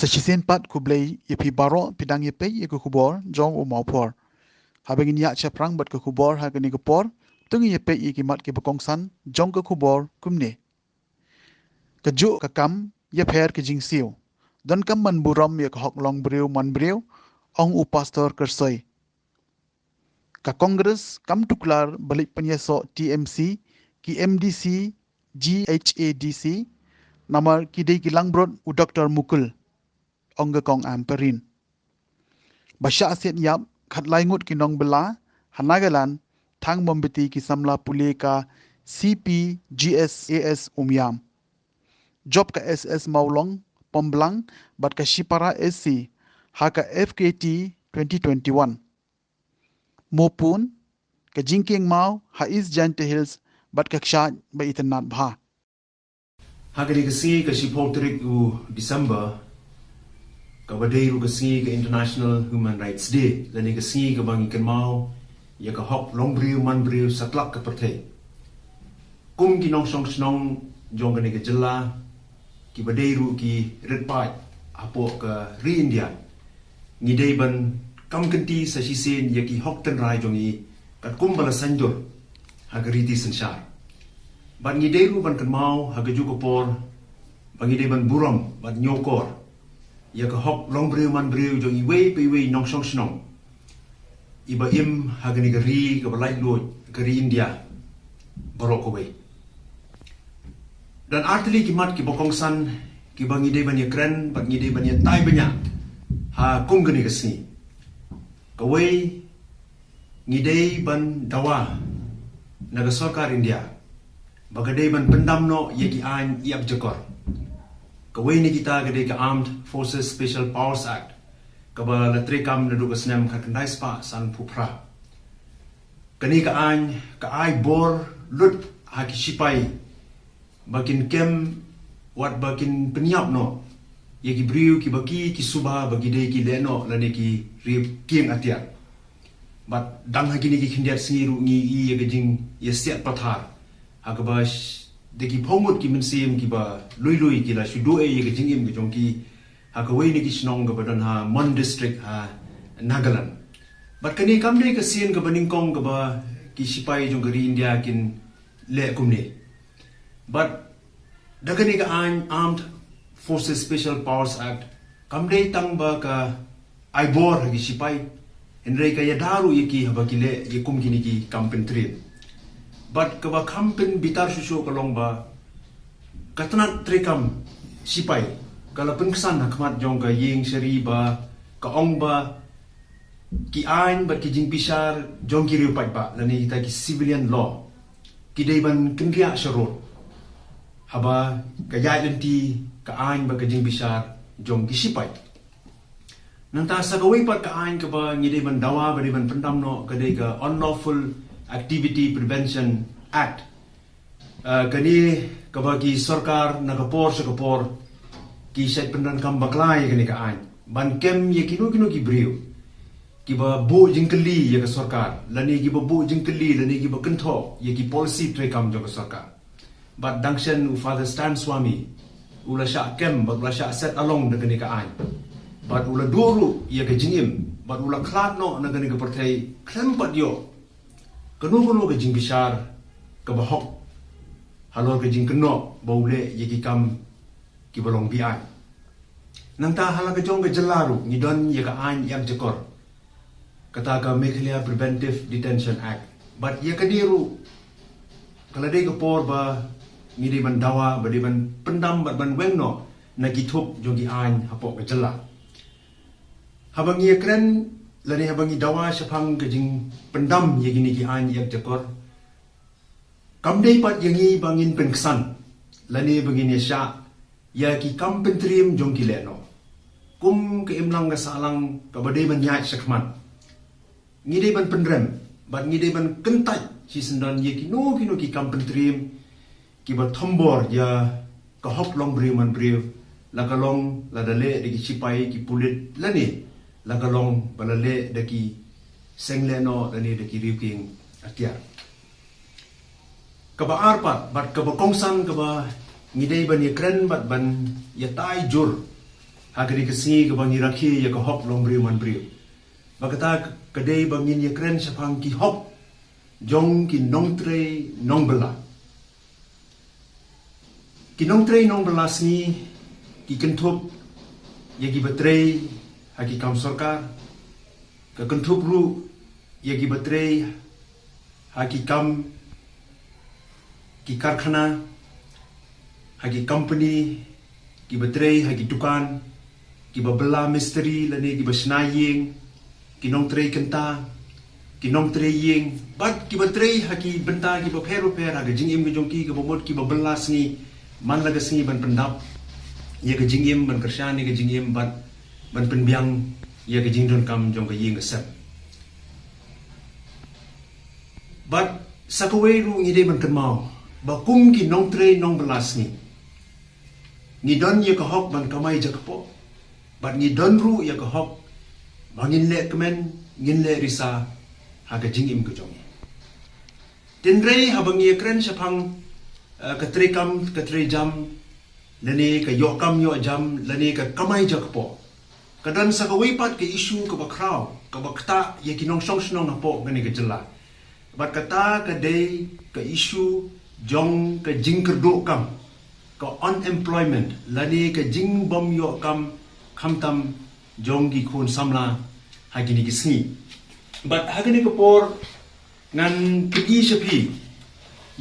Sechisen pat kublai yepi baro pidang yepe ye khubor jong u Mawphor. Habengin ya chaprang bat khubor hagani gopor tungi yepe ye kimat ke bakongsan jong khubor kumne. Keju kakam ye pher ke jingsiu. Dan kam man buram ye hok long briu man briu ong u pastor kersoi. Ka Kongres kam tuklar balik penyeso TMC ki MDC GHADC namar kidei kilang brod u Dr. Mukul ong kong amperin. Basya aset yap khat laingut kinong bela hanagalan thang mombiti ki samla pule ka CPGSAS umyam. Job ka SS Maulong Pomblang bat ka Shipara SC haka FKT 2021. Mopun ka Jingking Mau ha East Giant Hills bat ka ksha ba itanat bha. Hagani kasi Shipotrik u December kabadai ru kasi ke International Human Rights Day lani kasi ka bang ikan mau ya ka hok long briu man briu satlak ka perthai kum ki nong song snong jong ka ni ka jylla ki badai ru ki red pai apo ka ri India ngi dei ban kam kanti sa sisen ya ki hok tan rai jong i kat kum bala sanjur hagari ti sanshar ban ngi dei ru ban kan mau hagaju ko por bangi dei ban buram ban nyokor ya ka hok long briu man briu jong i wei pe wei nong song snong iba im hagani ka ri ka balai lo ka ri India barok wei dan artili kimat ki bokongsan ki bangi dei ban ya kren bangi dei ban ya tai banyak ha kum gani ka sni ka wei ngi dei ban dawa naga sarkar India bagadei ban pendam no ye ki an iap jakor kawai ni kita gede ke Armed Forces Special Powers Act kaba latrekam na duga snem kakandai spa san pupra kani ka ai bor lut haki sipai bakin kem wat bakin penyap no ye ki briu ki baki ki suba bagi dei ki leno lane ki rip king atiat bat dang haki ni ki khindiat singiru ngi ye gejing ye siat pathar hakabash deki phomut ki mensim ki ba lui ki la shudo e ye jingim ki jongki ha ka wei ni ki snong ga badan ha Mon district ha Nagaland but kani kam dei ka sien ga baning kong ga ba ki sipai jong gari India kin le kumne but dagani ga Armed Forces Special Powers Act kam dei tang ba ka aibor gi sipai enrei ka ya daru ye ki ha ba ki le ye kum ki ni ki kampentri but kaba kampen bitar susu kalong ba katnat trekam sipai kala pengsan hakmat jong ka ying seri ba ka ong ba ki ain ba ki jing pisar jong ki riu pai ba lani ta ki civilian law ki dei ban kengria sharot haba ka yai lenti ka ain ba ka jing pisar jong ki sipai nang ta sa gawai pat ka ain ka ba ngi dei ban dawa ba dei ban pendam no ka dei ka unlawful Activity Prevention Act kani kabagi sarkar nakapor sa kapor ki set pendan kam baklai kani ka an ban kem ye kinu ki briu ki ba bu jingkeli ye ka sarkar lani ki ba bu jingkeli lani ki ba kentho ye ki policy tre kam jo ka sarkar but dangshan u Father Stan Swami ula sha kem bagla sha set along de kani ka an but ula duru ye ka jingim but ula klat no na kani ka perthai klempat yo kanu ke jing bisar ke bahok halor ke jing keno baule ye ki kam ki balong bi ai nang ta hala ke jong ke jelaru ni don ye ka an yang jekor kata ka Meghalaya Preventive Detention Act but ye ka diru kala dei ke por ba ni dei ban dawa ba dei ban pendam ba ban wengno na ki thup jong ki an hapok ke jela habang ye kren lani habangi dawa sapang kejing pendam ye gini ki an yak jakor kamdei pat yangi bangin pengsan lani begini sya ya ki kam pentrim jong ki leno kum ke imlang ga salang ka badai ban nyai sakmat ngidei ban pendrem bat ngidei ban kentai si sendan ye ki no ki kam pentrim ki ba thombor ya ka hok long briu man briu la ka long la dale de ki sipai ki pulit lani lagalong balale daki sengleno dani daki riuking atiar kaba bat kaba kongsan kaba ngidei ban ye kren bat ban ya tai jur Hagani kesini ke bangi rakhi ya ke hok long beriu man beriu. Bagata kedai bangin ya keren sapang ki hok jong ki nong tre nong bela. Ki nong tre nong bela sini ki kentup ya ki baterai haki kam sarkar ke kentup ru ya ki baterai haki kam ki karkhana haki company ki baterai haki dukan ki babela misteri lani ki basnaying ki nong tre kenta ki nong tre ying bat ki baterai haki bynta ki bapero per haki jingim ki jongki ki bomot ki babela sni man laga sni ban pendap ya ke jingim ban kersyani ke jingim ban penbiang ya ke jingdon kam jong ke ying kesep bat sakawai ru ngide ban kenmau bakum ki nong tre nong belas ni ngidon ya ke hok ban kamai jakpo bat ngidon ru ya ke hok bangin le kemen ngin le risa ha ke jingim ke jong tinrei habang ye kren sapang ke tre kam ke tre jam lani ke yok kam yok jam lani ke kamai jakpo kadan sakawai pat ke isu ke bakrau ke bakta ye kinong song snong napo ngani ke jylla bat kata ke dei ke isu jong ke jingkerdo kam ke unemployment lani ke jing bom yok kam khamtam jong gi khun samla hagini ki sni bat hagini ke por ngan pigi sepi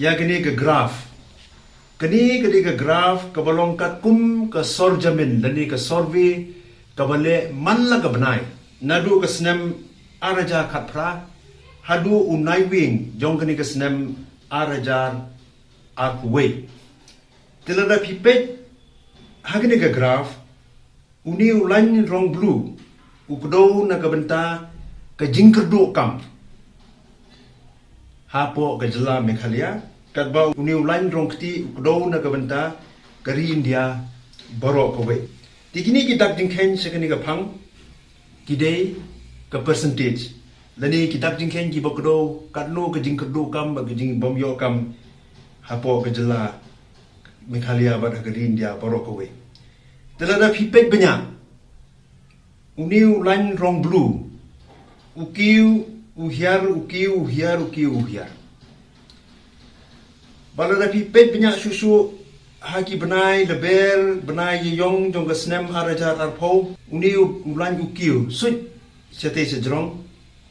ya gini ke graph kini ke graph ke balongkat kum ke sorjamin lani ke survey ke bale man la ke benai nadu ke snem araja khatpra hadu unai wing jong kini ke snem arajar arway tilada pipet hagini ke graph uni ulan rong blue ukdo na ke benta ke jingkerdo kam hapo ke jylla Meghalaya kadba uni ulan rong kti ukdo na ke benta kari India borok kowe tikini kidak jingkhen sekeni ke phang kidei ke percentage lani kidak jingkhen ki bokdo kadno ke jingkerdo kam ba ke jing bom yo kam hapo ke jylla Meghalaya ba kari India borok kowe telada pipet banyak uni ulan rong blue ukiu uhiar balada pipet banyak susu haki benai leber benai yong jong ke snem arajar arpo uni ulan ukiu sut sete sejrong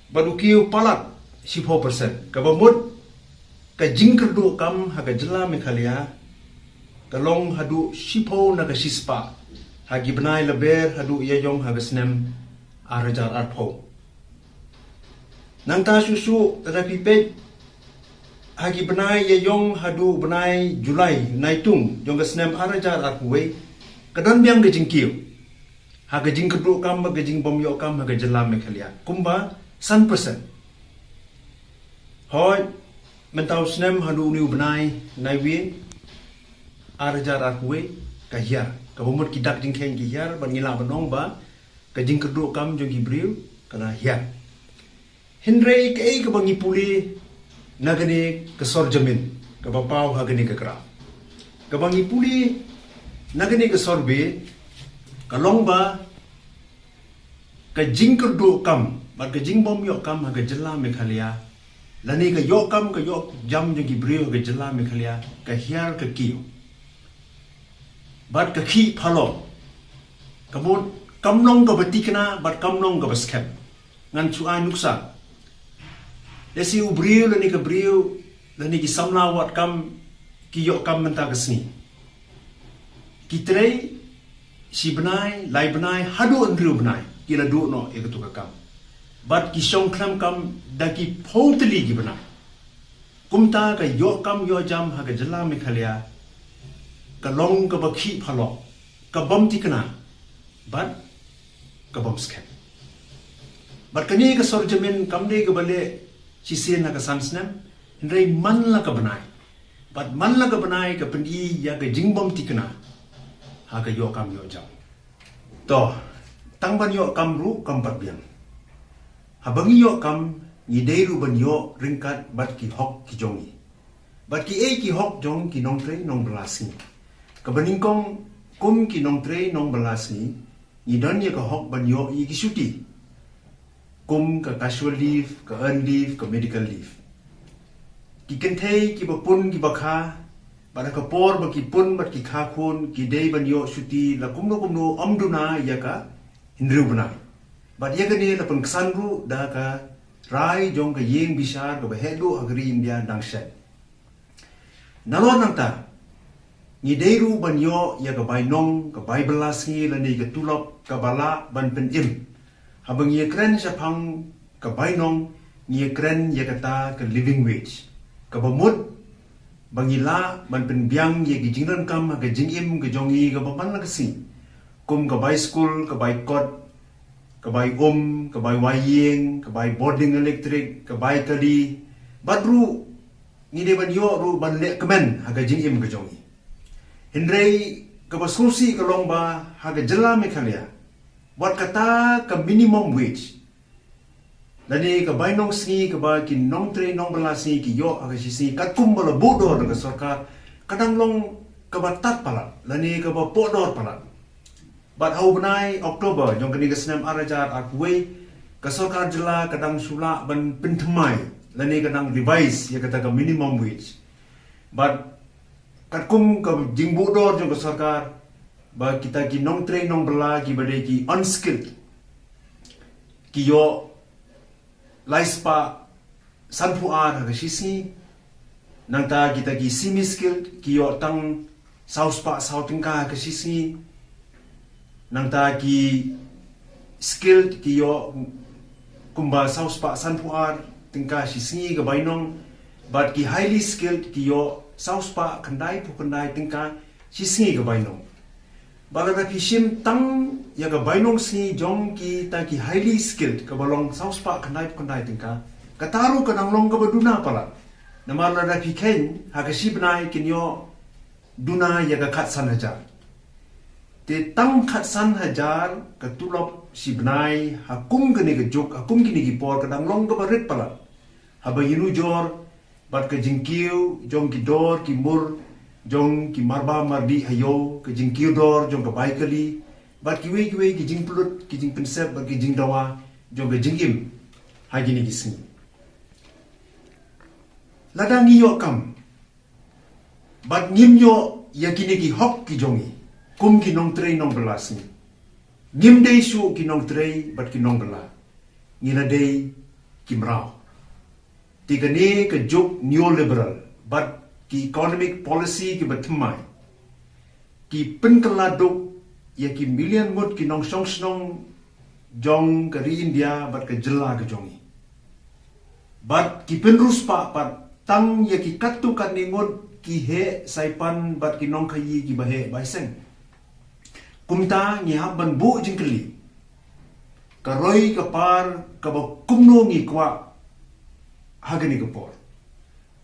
bad ukiu palat 10% kabamut ka jingkerdo kam ha ka jylla Meghalaya kalong hadu sipo na ka sispa hagi benai leber hadu yong ha ka snem arajar arpo nangta susu rapipet hagi benai yong hadu benai Julai naitung jong snem arajar arpuwe kadan biang ke jingkiu haga jingkedu kam ga jing bom yo kam haga jylla Meghalaya kumba 100% hoy mentau snem hadu ni benai naiwi arajar arpuwe kahia ka bomot kidak jingkhen ki hiar ban ngila banong ba ka jingkedu kam jong gibriu kana hiar Henry ke bangi puli nagani ke sorjamin ke bapau hagani ke kra ke bangi puli nagani ke sorbe kalong ba ke jingkerdo kam ba ke jingbom yo kam haga jylla Meghalaya lani ke yo kam ke yo jam jogi brio haga jylla Meghalaya ke hiar ke kiu bat ke khi phalo kabut kamnong ke betikna bat kamnong ke basket ngan chuai nuksa desi ubriu lani ke briu lani ki samla wat kam ki yok kam menta kesni ki trei si benai lai benai hadu andriu benai ki la du no e ketu kam bat ki song klam kam da ki photli ki benai kumta ka yok kam yo jam ha ka jylla Meghalaya ka long ka bakhi phalo ka bom tikna bat ka bom sket bat kani ka sorjamin kam de ka bale Cisen na kasansnem, Henry man la ka benai. But man la ka benai ka pendi ya ka jingbom tikna. Ha ka yo kam yo jam. To, tang ban yo kam ru kam pat biang. Habang yo kam ni dei ru ban yo ringkat bat ki hok ki jongi. Bat ki e ki hok jong ki nong tre nong belas ni. Ka beningkong kum ki nong tre nong belas ni ngidon ye ka hok ban yo i ki cuti. Kum ka casual leave, ka earn leave, ka medical leave. Ki kentei ki bapun ki bakha, pada ka por ba ki pun bat ki kha khun ki dei ban yo cuti la kumno amduna ya ka hindru bana. Bat ya gani la pun kesanru da ka rai jong ka yeng bisar ka behedu agri India dangset. Nalon nangta ni deiru ban yo ya ka bainong ka baibelas ngi la ni ka tulop ka bala ban pen im. Habang ye kren sa pang ka bainong ni kren ya kata ka living wage. Ka bamut bangila ban pen biang ye ki jingran kam ka jingim ka jongi ka bapan la kasi. Kum ka bai school ka bai kot ka bai ka bai wayeng ka bai boarding electric ka bai kali badru ni de ban yo ru ban le kemen ha ka jingim ka jongi. Hindrei ka basrusi ka lomba ha ka jylla mekhalia. Buat kata ke minimum wage. Lani ke bainong singi ke ba ki nong tre nong belas singi ki yo aga sisi kat kum bala bodo dengan sarkar kadang long ke ba tat pala lani ke ba podor pala. Bat hau benai Oktober jong kini ke senam arajar akwe ke sarkar jylla kadang sula ban pentemai lani kadang revise ya kata ke minimum wage. Bat kat kum ke jing bodor jong ke sarkar ba kita ki nong train nong bela ki badai ki unskilled ki yo laispa sanpu ar ha sisi nangta kita ki semi skilled ki yo tang sauspa sautingka ha sisi nangta ki skilled ki yo kumba sauspa sanpu ar tingka sisi ga bainong but ki highly skilled ki yo sauspa kandai pu kandai tingka sisi ga bainong. Bala na pishim tang ya ga bainong si jong ki ta ki highly skilled ka balong sauspa kanai tingka kataru ka nang long ka baduna pala namala na piken ha ka sibnai kinyo duna ya ga khatsan hajar te tang khatsan hajar ka tulop sibnai hakum gani ga juk hakum gini gi por ka nang long ka barit pala ha ba yinu jor bat ka jingkiu jong ki dor ki mur jong ki marba mardi hayo ke jing kiodor jong ke baikali bat ki wei ki jing pulut ki jing pensep bat ki jing dawa jong ke jingim ha gini ki sing ladang yo kam bat ngim yo yakini ki hok ki jongi kum ki nong trei nong belas ni ngim dei su ki nong trei bat ki nong bela ngila dei ki mrao tiga ni ke juk neoliberal bat ki economic policy ki bathmai ki penkeladuk ya ki million mut ki nong song snong jong kari India bat ke jylla ke jongi bat ki penrus pa pat tang ya ki katu kat ningut ki he saipan bat ki nong khayi ki bahe baiseng kumta ngi haban bu jingkeli karoi ka par ka ba kumno ngi kwa hagani ka por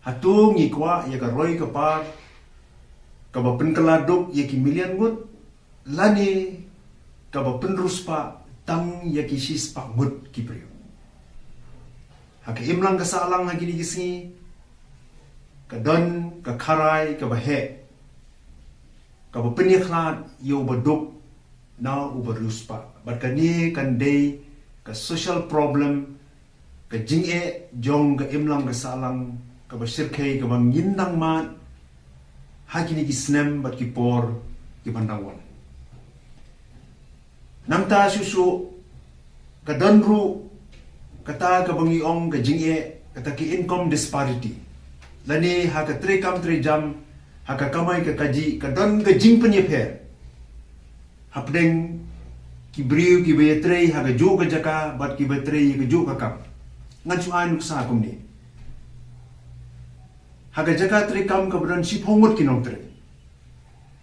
hatu ngi kwa ya ka roi ka par ka ba penkeladuk ya ki million ngut lani ka ba penrus pa tang ya ki sis pa ngut ki priyo ha ka imlang ka salang ha gini gisi ka don ka kharai ka ba he ka ba peniklat yo ba duk na uberus pa bat ka ni kan dei ka social problem ka jinge jong ka imlang ka salang ka ba sirkei ka ba ngindang mat ha kini ki snem bat ki por ki bandangwan namta susu ka donru kata ka bangi ong ka jinge kata ki income disparity lani ha ka tre kam tre jam ha ka kamai ka kaji ka don ka jing penyeper hapdeng ki briu ki betre ha ka jo ka jaka bat ki betre ka jo ka kam ngan su ai nuksa kum ni haga jaga tri kam ka bran si phongot ki nong tre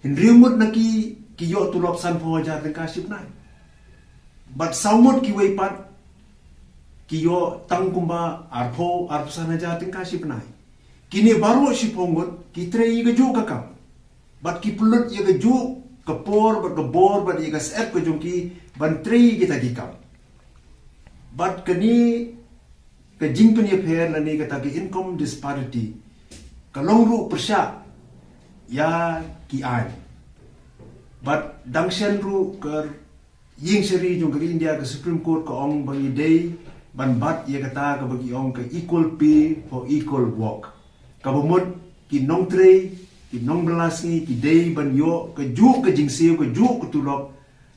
hinriumut na ki yo tulop san pho ja te ka sip nai bat saumot ki wei pat ki yo tang kumba arpho arpsana ja te ka sip nai kini baru si phongot ki tre yi ga jo ka kam bat ki pulut ye ga jo ka por bat ka bor bat ye ga sep ka jong ki ban tre ki ta ki kam bat kani ka jing pen ye pher la ni ka ta ki income disparity kalong ru persya ya ki ai but dangshen ru ker ying seri jong ke India ke Supreme Court ke ong bagi day ban bat ye kata ke bagi ong ke equal pay for equal work. Ka bomot ki nong tre ki nong belas ni ki day ban yo ke ju ke jingsiu ke ju ke tulok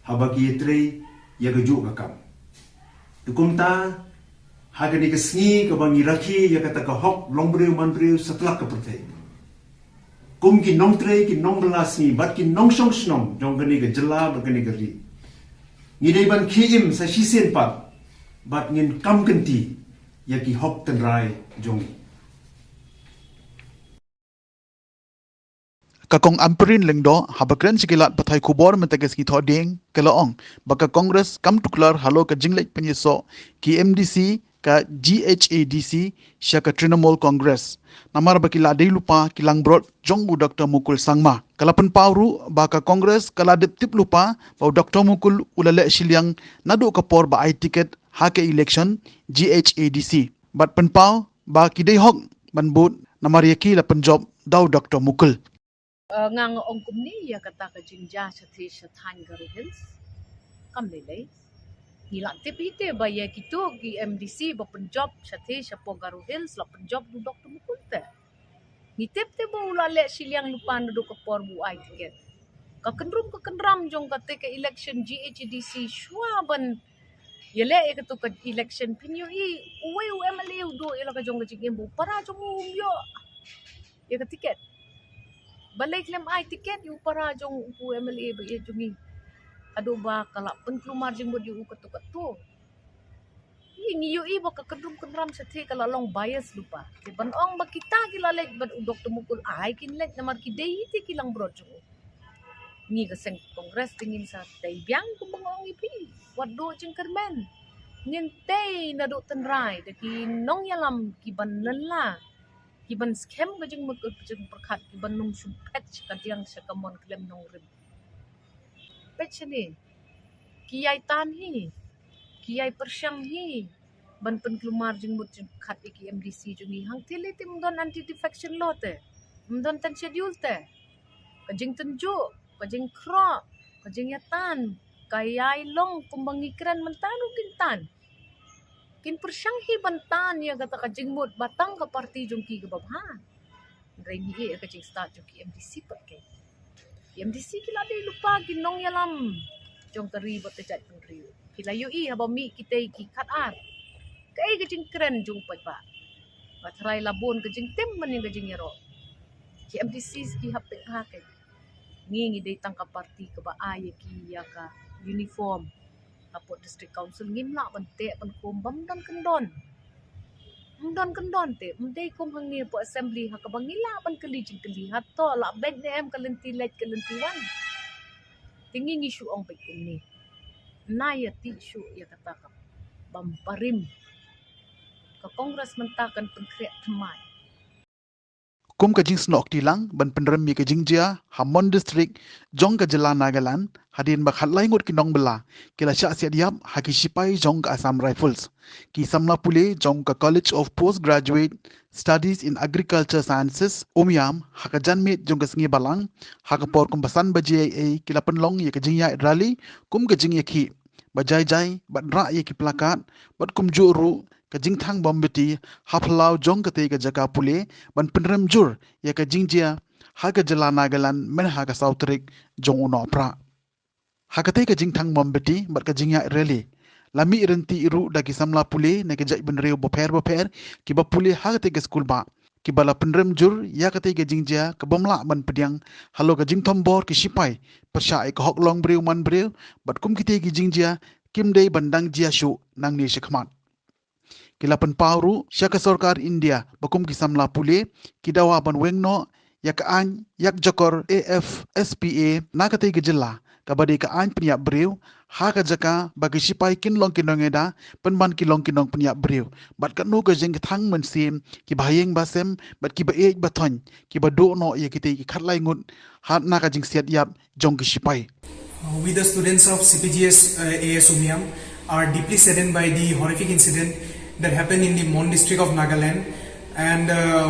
ha bagi ye tre ye ke ju ke kam. Tukum ta haga ni ke sngi ke bangi rakhi ye kata ke hok long breu man breu setelah ke pertai. Kum ki nong tre ki nong belas ni bat ki nong song snong jong ke ni ke jylla ba ke ni ke ri. Ni day ban kim sa sisen pat bat ngin kam kenti ya ki hok ten rai jong. Kakong amperin lengdo habakren sikilat patai khubor mentages ki thoding kelaong baka kongres kam tuklar halo ka jinglek penyeso ki MDC ka GHADC sya ka Trinamool Congress namar baki ladai lupa kilang brod jong bu Dr. Mukul Sangma kalapan pauru baka kongres kala tip lupa bau Dr. Mukul ulale silyang nadu kapor ba ai ticket ha ke election GHADC bat penpau ba kidai hok banbut namar yaki la penjob dau Dr. Mukul ngang ong kum ni ya kata ka jingjia chathi shathan garu hills kam le le hila tip hite ba ya kitu ki MDC ba penjob chathi shapo garu hills la penjob du Dr. Mukul te ni tip te bo la le silyang lupan du ka por bu ai tiket ka kenram jong ka te ka election GHDC shwa ban yele e ka tu ka election pinyo I uwe u MLA do ila ka jong ka jing bu para jong yo ya ka tiket balai klaim ai tiket yu para jong upu MLA ba ye jungi ado ba kala penkelumar jing bod yu ketu ini yu I ba ka kenram sethe kala long bias lupa ke ban ong ba kita kila lek ban Dr. Mukul ai kin lek namar ki dei ti kilang brod jong ni ka seng kongres tingin sa tay biang ku bangong ipi wado jing kermen ngin tay na do tenrai de ki nong yalam ki ban lala kiban scam ka jing mag jing perkhat kiban nung sumpet ka diang sa kamon klem nong rim pet ni kiyai tan hi kiyai persyang hi ban pen kelumar jing mut jing khat ki MDC jungi hang tili tim don anti defection law te mdon tan schedule te ka jing tenju ka jing kro ka jing yatan kayai long kumbangi kran mentanu kintan kin persyang hi bantan ya kata ka jingmut batang ka parti jongki ke babha rai ni e ka jing start jongki MDC pat ke MDC kila dei lupa ginong yalam jong kari bot jat pengri kila yu I haba mi kitei ki khat ar kai ka jing kren jong pat ba batrai labon ka jing tem man ka jing yaro ki MDC ki hapte ha ke ngi dei tang ka parti ke ba ay ki ya ka uniform Apot district council ngimla bante pan kum bam don kendon te mdei kum hangi po assembly ha ka bangila pan kali jing kali hatto la bed ne em kalenti let kalenti wan tingi ngi shu ong pe kum ni na ya ti shu ya kata ka bam parim ka kongres mentakan penkre thmai kum ka jing snok tilang ban penrem mi ka jingjia Hamon district jong ka jylla Nagaland hadin ba khatlai ngot kinong bela kila sha sia diap haki sipai jong ka Assam Rifles ki samla pule jong ka College of Postgraduate Studies in Agriculture Sciences umiam haka janmit jong ka sngi balang haka por kum basan ba JA kila penlong ye ka jingya rally kum ka jing ye ki ba jai ba ra ye ki plakat bat kum juru ka jingthang bombeti haplau jong ka te ka jaka pule ban penrem jur ya ka jingjia ha ka jylla Nagaland men ha ka Southrik jong uno pra ha ka te ka jingthang bombeti bat ka jingya rally lami renti iru dagi samla pule ne ka jai ben reu boper ki ba pule ha ka te ka school ba ki bala penrem jur ya ka te ka jingjia ka bomla ban pediang halo ka jingthom bor ki sipai pasha ek hok long breu man breu bat kum ki te ki jingjia kim dei bandang jia shu nang ni shikmat kilapan pauru syaka sarkar India bakum kisamla pule kidawa ban wengno yak an yak jakor AFSPA nakate gejela kabadi ka an pnya breu ha ka jaka bagi sipai kinlong kinongeda penban kilong kinong pnya breu bat ka nu ka jeng thang man sim ki bahayeng basem bat ki ba e bathon ki ba do no ye kite ki khatlai ngut ha na ka jing siat yap jong ki sipai we the students of CPGS AS Umiam are deeply saddened by the horrific incident that happened in the Mon district of Nagaland, and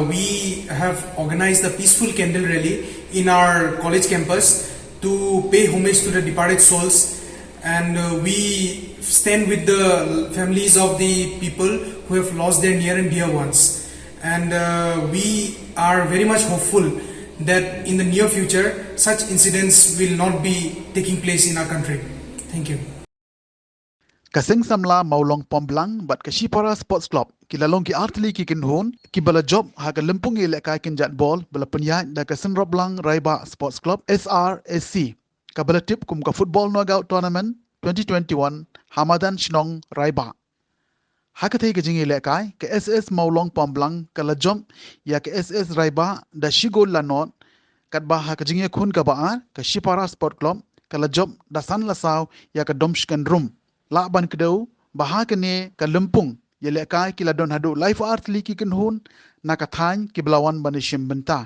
we have organized a peaceful candle rally in our college campus to pay homage to the departed souls and we stand with the families of the people who have lost their near and dear ones, and we are very much hopeful that in the near future such incidents will not be taking place in our country. Thank you. Kasing samla maulong pomblang bat Kashipara Sports Club kilalong ki artli ki kinhun ki bala job ha ka lempung ile kai kinjat ball bala penyat da ka senroblang Raiba Sports Club SRSC ka bala tip kum ka football knockout tournament 2021 Hamadan Shnong Raiba ha ka thei ka jing ile kai ka SS maulong pomblang ka la job ya ka SS Raiba da shigol la not kat ba ha ka jing khun ka ba ka Shipara Sport Club ka la job da san la saw ya ka domshkan room la ban kedau bahakane ka lempung yele kai kila don hadu life art li ki kinhun nakathan ki blawan banishim bynta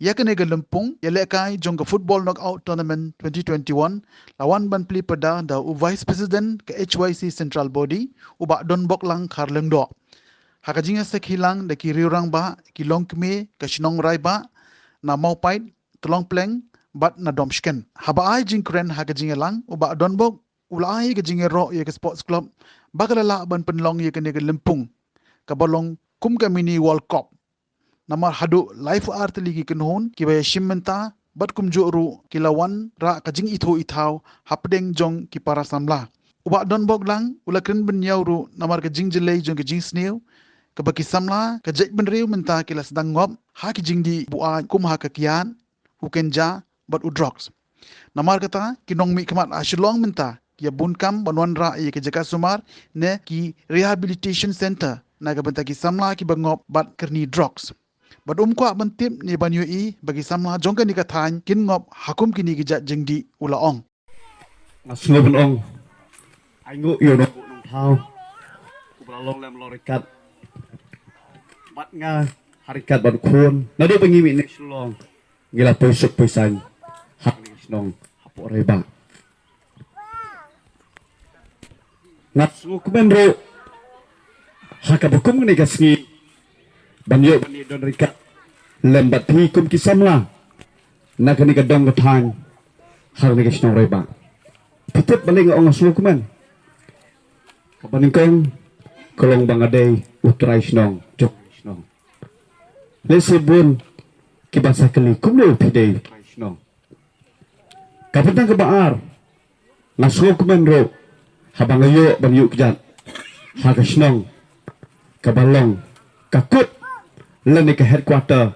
yakane ga lempung yele kai jong ka football knockout tournament 2021 lawan ban pli pada da u vice president ka HYC central body u ba don bok lang kharleng do hakajinga sek hilang da ki riurang ba ki longkme ka shnong rai ba na Mawphor tolong pleng bat na domshken haba ai jingkren hakajinga lang u ba don bok ulai ke jingero ye ke sports club bagalala ban penlong ye ke ne lempung ka balong kum ka mini world cup namar hadu life art ligi kenhun ki ba shimmenta bat kum joru kilawan ra ka jing itho ithau hapdeng jong ki para samla uba don bog lang ulakren ben yauru namar ka jing jylla jong ka jing sneu ka baki samla ka jej ben riu menta kila sedang ngop ha ki jing di bua kum ha ka kian hukenja bat udrox namar kata kinong mi khamat ashulong menta ya bunkam banwan ra ye ke jaka sumar ne ki rehabilitation center naga benta ki samla ki bangop bat kerni drugs bat kwa bantip ni banyu i bagi samla jongka ni kathan kin ngop hakum kini ki jat jengdi ulaong Aslo benong aingu yo no nong thau ku balong lem lorikat bat nga harikat ban khun na do bengi mi next long ngila poisok poisan hak ni snong hapo reba ngatsu kumenro hakabukum ni gasni banyo bani don rika lembat hi kum kisamla nakani kadong katang hal ni gasno reba pitep baling ong aslo kumen kabaningkong kolong bangadei utrai snong jok snong lesebun kibasa kali kumlo pidei snong kapitang kebaar ngaslo kumenro habang ayo bang yuk jat hagasnong kabalong kakut lani ke headquarter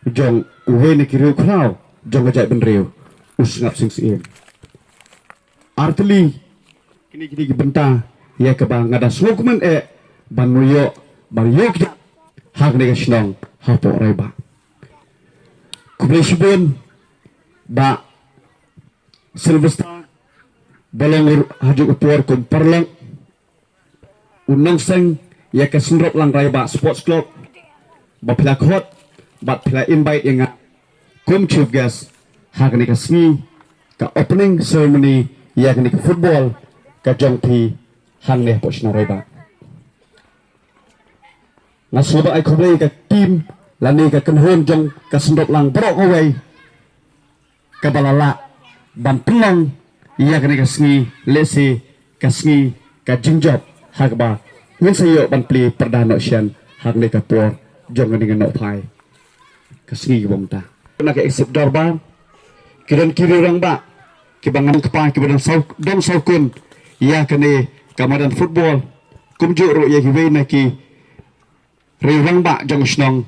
jong uwe ni kiriu krau jong ajak benriu usngap sing sim artli kini bynta ya ke bang ada slokumen bang yuk jat hag ni gasnong hapo reba kubesibun ba Sylvester balong hajuk upor kum parlang unang seng ya ke sunrop lang Raiba Sports Club ba pila khot bat pila invite yang kum chief guest hagni ka smi ka opening ceremony ya ke football ka jong pi hang ne pochna Raiba ngasuba ai khoblei ka team lani ka kenhon jong ka sunrop lang brok away ka balala ban pelang ia kena kasngi lesi kasngi ka jingjop hagba ngun sayo ban pli perdana sian hag ne ka por jong dengan nok pai kasngi bomta na ka exit dorba kiran kiri rang ba ki bangan kepa ki badan sau dong saukun ia kena kamadan football kumju ro ye ki we na ki re rang ba jong snong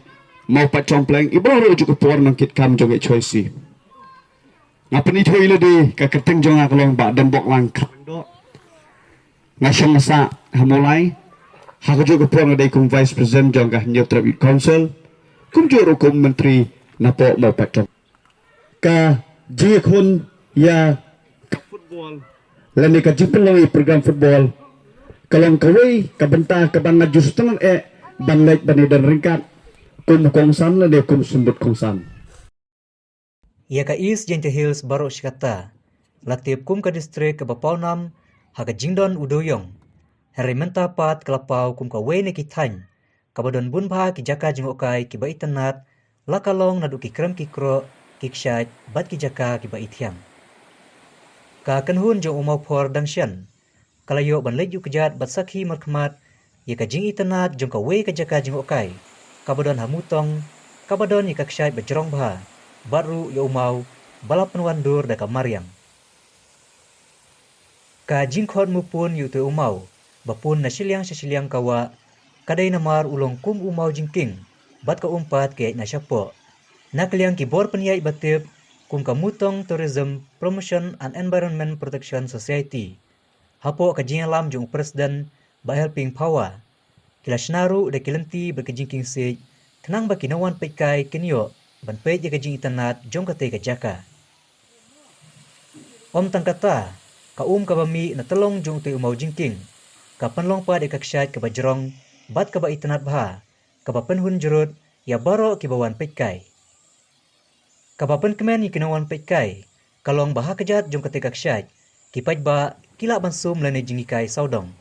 mau pat chong pleng ibro ro ju ko por nang kit kam jong e choice ngapeni thoi le de ka keteng jong aklong ba dan bok lang do ngasang masa hamolai ha ko jo ko por de kum vice president jong ka nyot tribute council kum jo ro kum menteri na po mau pat chong ka ji khun ya football lani ka jipeloi program football kalong kawai ka benta ka bang jus tenang ban lek bani dan ringkat kum kongsan le de kum sumbut kongsan ia ka East Gentle Hills baro shikata latip kum ka district ka bapawnam haga jingdon udoyong herimenta pat kalapau kum ka wene ki thany kabadon bunbha ki jaka jingokai ki ba itanat lakalong nadu ki krem ki kro ki kshat bat ki jaka ki ba ithiam Ka kanhun jong Mawphor dangsyan. Kalayo ban leju kejat bat sakhi markhmat ye ka jing itanat jong ka we ka jaka jing okai. Kabadon hamutong, kabadon ye ka ksyai bajrong bha. Baru ye umau balapan wandur da ka mariang. Ka jing khot mupun yu tu umau. Bapun na siliang kawa. Kadai namar ulong kum umau jingking. Bat ka umpat ke na syapo. Nakliang kibor penyai batip kum ka mutong Tourism Promotion and Environment Protection Society. Hapo ka jing alam jong presiden ba helping power. Kila senaru da kilenti berkejingking sej. Kenang ba kinawan pekai kenyo ban pej ka jing itanat jong ka te ka jaka. Om tangkata ka bami na telong jong tu umau jingking. Ka panlong pa de ka ksyat ka bajrong bat ka ba itanat bha. Ka ba penhun jerut ya baro ki bawan pekai. Kapapan kemen ni kinawan pekai, kalong baha kejat jong ketika ksyat, kipaj ba kila bansum lene jingikai saudong.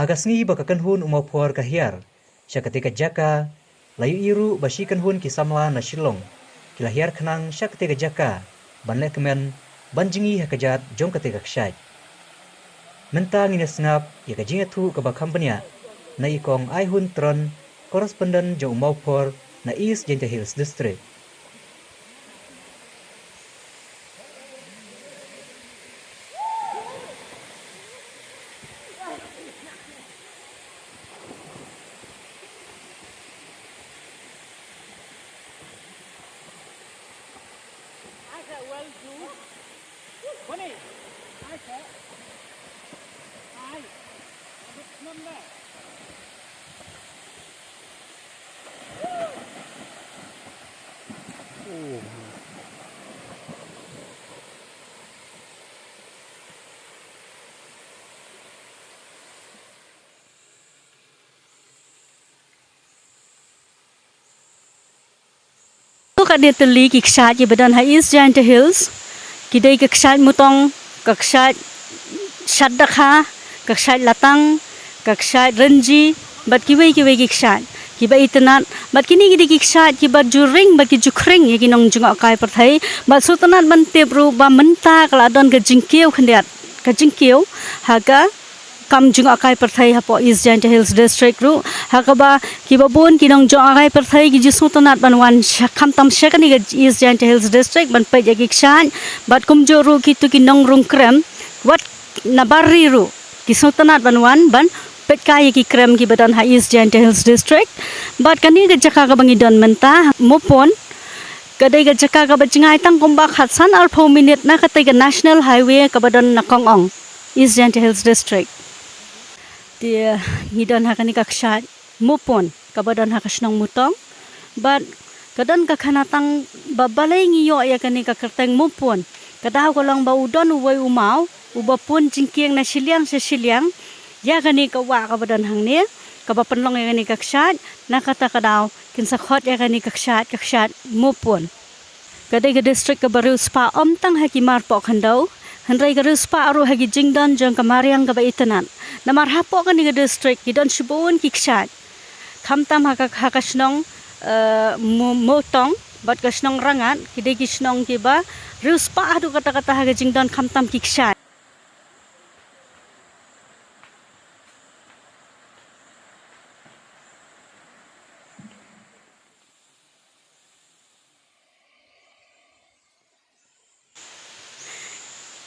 Hagasngi ba kakanhun Mawphor kahiar, sya ketika jaka, layu iru basi kanhun kisamla na silong, kila hiar kenang sya ketika jaka, banle kemen ban jingi hakajat jong ketika ksyat. Mentang ini sengap, ya kajingat hu kaba kampanya, na ikong Aihun Tron, koresponden jong Mawphor na East Jingjia Hills District. Ka dia teli ki ksat ye badan ha East Jingjia Hills ki dei ka ksat mutong ka ksat shaddakha ka ksat latang ka ksat renji bat ki wei ki ksat ki ba itanat bat kini ki ksat ki ba juring ba ki jukring ye ki nong jungak kai perthai bat sultanat ban tebru ba menta kala don ka jingkiu khandiat ka jingkiu haga kam jungak kai perthai hapo East Jingjia Hills District ru hakaba ki babun ki nong jungak kai perthai ki ji sultanat ban wan kham tam shakani ka East Jingjia Hills District ban pe ye ki ksat bat kum joru ki tu ki nong rung krem wat nabari ru ki sultanat ban wan ban pet kai ki krem ki badan ha East Jingjia Hills District bat kani ka jaka ka bangi don menta mupon kadai ka jaka ka bajingai tang kumba khatsan ar 4 minute na katai ka national highway ka badan na kongong East Jingjia Hills District dia ngidon ha kani ka ksat mupon ka badan ha kasnong mutong bat kadan ka khanatang babalai ngiyo ya kani ka kerteng mupon kadaw ko lang ba udon uway umau ubapun jingkiang na siliang ya kani ka wa ka badan hang ne ka bapenlong ya kani ka ksat na kata kadaw kinsa khot ya kani ka ksat mupon kadai ka district ka baru spa om tang hakimar po khandau handrai ka spa aru hagi jingdan jong ka mariang ka ba itanan namar hapo kani ka district kidon shibon ki ksat khamtam hakasnong motong bat kasnong rangat kidai kisnong kiba ruspa adu kata-kata haga jingdan khamtam ki ksat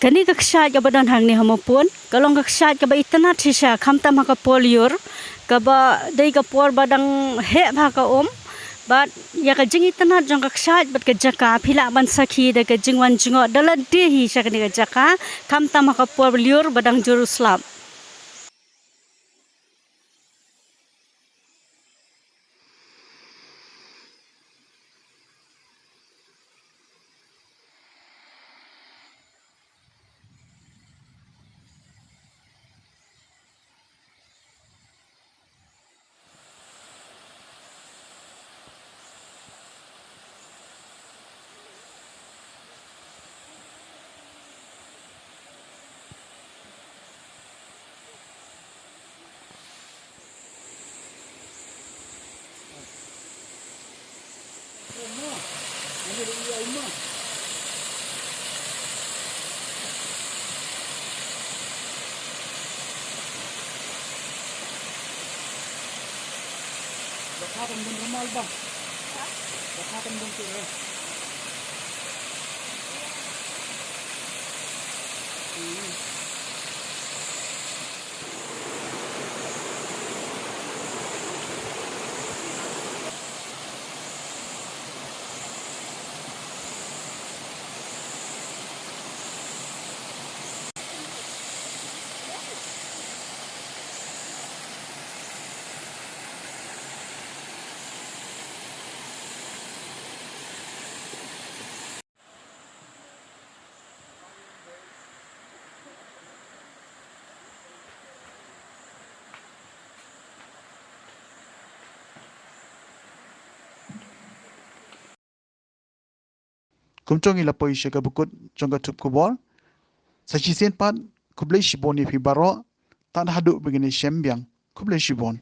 kani ka ksat ka badan hang ni hamopun kalong ka ksat ka ba itanat sisa khamtam ha ka poliur ka ba dei ka por badang he bha ka bat ya ka jing itanat jong ka ksat bat ka jaka phila ban sakhi da ka jingwan jingo dala de hi sa kani ka jaka khamtam ha ka poliur badang Jerusalem Kumchong ilapoi shaka bukut jong tup khubor. Sachi sen pat kublai shibon ye pi baro tan haduk begini shem biang kublai shibon.